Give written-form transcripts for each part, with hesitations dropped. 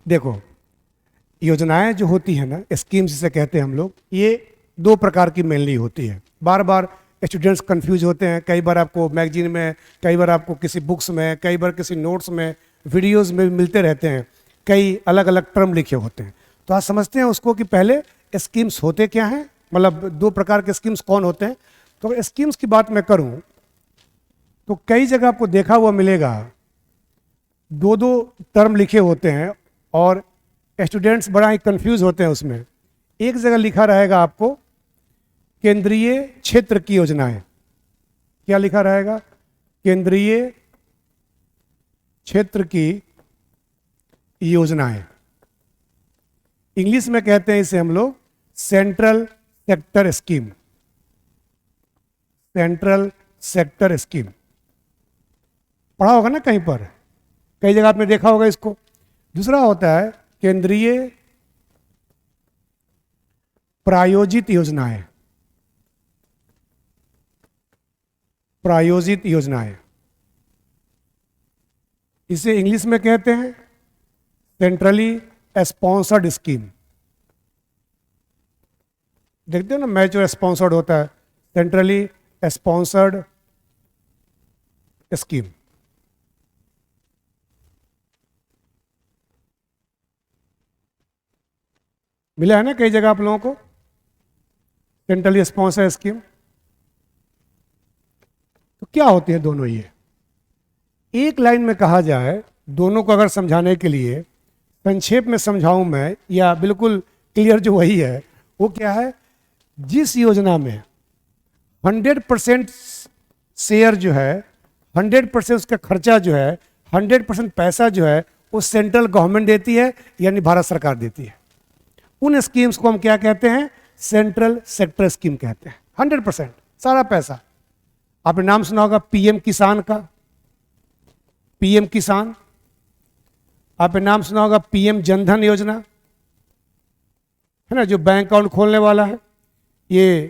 देखो, योजनाएं जो होती है ना, स्कीम्स जिसे कहते हैं हम लोग, ये दो प्रकार की मेनली होती है। बार बार स्टूडेंट्स कंफ्यूज होते हैं, कई बार आपको मैगजीन में, कई बार आपको किसी बुक्स में, कई बार किसी नोट्स में, वीडियोस में मिलते रहते हैं, कई अलग अलग टर्म लिखे होते हैं। तो आज समझते हैं उसको कि पहले स्कीम्स होते क्या हैं, मतलब दो प्रकार के स्कीम्स कौन होते हैं। तो अगर स्कीम्स की बात मैं करूं तो कई जगह आपको देखा हुआ मिलेगा, दो दो टर्म लिखे होते हैं और स्टूडेंट्स बड़ा ही कंफ्यूज होते हैं उसमें। एक जगह लिखा रहेगा आपको केंद्रीय क्षेत्र की योजनाएं। क्या लिखा रहेगा? केंद्रीय क्षेत्र की योजनाएं। इंग्लिश में कहते हैं इसे हम लोग central sector scheme. Central sector scheme पढ़ा होगा ना कहीं पर, कई जगह आपने देखा होगा इसको। दूसरा होता है केंद्रीय प्रायोजित योजनाएं। प्रायोजित योजनाएं, इसे इंग्लिश में कहते हैं सेंट्रली स्पॉन्सर्ड स्कीम। देखते हो ना, मैच जो स्पॉन्सर्ड होता है, सेंट्रली स्पॉन्सर्ड स्कीम। मिला है ना कई जगह आप लोगों को सेंट्रली स्पॉन्सर्ड स्कीम। तो क्या होती है दोनों? ये एक लाइन में कहा जाए, दोनों को अगर समझाने के लिए संक्षेप में समझाऊं मैं, या बिल्कुल क्लियर जो वही है, वो क्या है? जिस योजना में 100% शेयर जो है, 100% उसका खर्चा जो है, 100% पैसा जो है, वो सेंट्रल गवर्नमेंट देती है, यानी भारत सरकार देती है। उन स्कीम्स को हम क्या कहते हैं? सेंट्रल सेक्टर स्कीम कहते हैं। 100% सारा पैसा। आपने नाम सुना होगा पीएम किसान का, पीएम किसान। आपने नाम सुना होगा पीएम जनधन योजना, है ना, जो बैंक अकाउंट खोलने वाला है। ये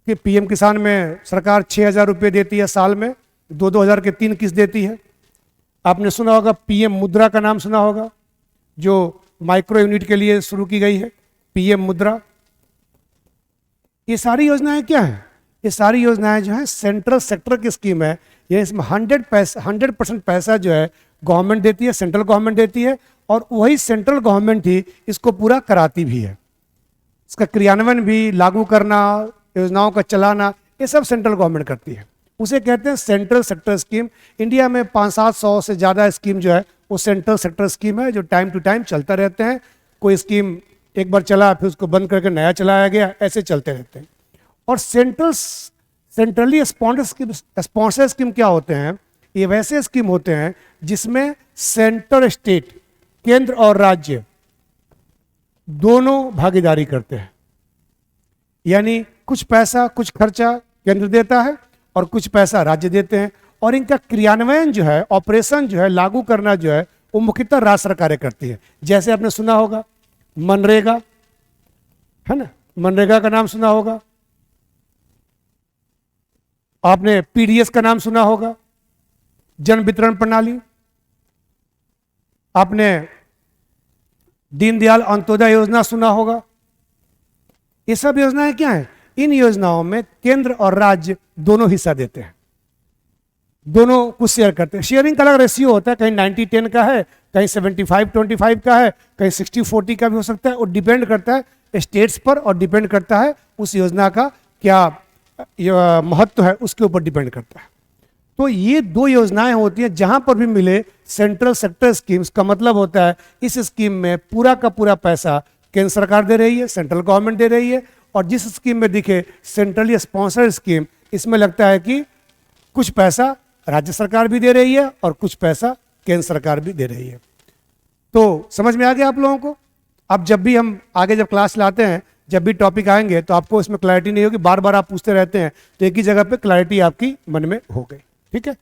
कि पीएम किसान में सरकार 6,000 रुपये देती है साल में, 2,000 के 3 किस्त देती है। आपने सुना होगा पीएम मुद्रा का नाम सुना होगा, जो माइक्रो यूनिट के लिए शुरू की गई है, पीएम मुद्रा। ये सारी योजनाएं क्या हैं? ये सारी योजनाएं जो है सेंट्रल सेक्टर की स्कीम है। ये इसमें 100% पैसा जो है गवर्नमेंट देती है, सेंट्रल गवर्नमेंट देती है, और वही सेंट्रल गवर्नमेंट ही इसको पूरा कराती भी है। इसका क्रियान्वयन भी, लागू करना, योजनाओं का चलाना, ये सब सेंट्रल गवर्नमेंट करती है। उसे कहते हैं सेंट्रल सेक्टर स्कीम। इंडिया में 500-700 से ज़्यादा स्कीम जो है वो सेंट्रल सेक्टर स्कीम है, जो टाइम टू टाइम चलता रहते हैं। कोई स्कीम एक बार चला, फिर उसको बंद करके नया चलाया गया, ऐसे चलते रहते हैं। और सेंट्रली स्पॉन्सर्ड स्कीम क्या होते हैं? ये वैसे स्कीम होते हैं जिसमें सेंटर स्टेट, केंद्र और राज्य दोनों भागीदारी करते हैं। यानी कुछ पैसा, कुछ खर्चा केंद्र देता है और कुछ पैसा राज्य देते हैं, और इनका क्रियान्वयन जो है, ऑपरेशन जो है, लागू करना जो है, वो मुख्यतः राज्य सरकारें करती है। जैसे आपने सुना होगा मनरेगा, है ना, मनरेगा का नाम सुना होगा। आपने पीडीएस का नाम सुना होगा, जन वितरण प्रणाली। आपने दीनदयाल अंत्योदय योजना सुना होगा। ये सब योजनाएं क्या हैं? इन योजनाओं में केंद्र और राज्य दोनों हिस्सा देते हैं, दोनों कुछ शेयर करते हैं। शेयरिंग का अलग रेशियो होता है, कहीं 90-10 का है, कहीं 75-25 का है, कहीं 60-40 का भी हो सकता है। और डिपेंड करता है स्टेट्स पर, और डिपेंड करता है उस योजना का क्या महत्व है, उसके ऊपर डिपेंड करता है। तो ये दो योजनाएं होती हैं जहां पर भी मिले सेंट्रल सेक्टर स्कीम्स का मतलब होता है इस स्कीम में पूरा का पूरा पैसा केंद्र सरकार दे रही है, सेंट्रल गवर्नमेंट दे रही है। और जिस स्कीम में दिखे सेंट्रली स्पॉन्सर्ड स्कीम, इसमें लगता है कि कुछ पैसा राज्य सरकार भी दे रही है और कुछ पैसा केंद्र सरकार भी दे रही है। तो समझ में आ गया आप लोगों को? अब जब भी हम आगे जब क्लास लाते हैं, जब भी टॉपिक आएंगे, तो आपको इसमें क्लैरिटी नहीं होगी, बार बार आप पूछते रहते हैं, तो एक ही जगह पे क्लैरिटी आपकी मन में हो गई। ठीक है।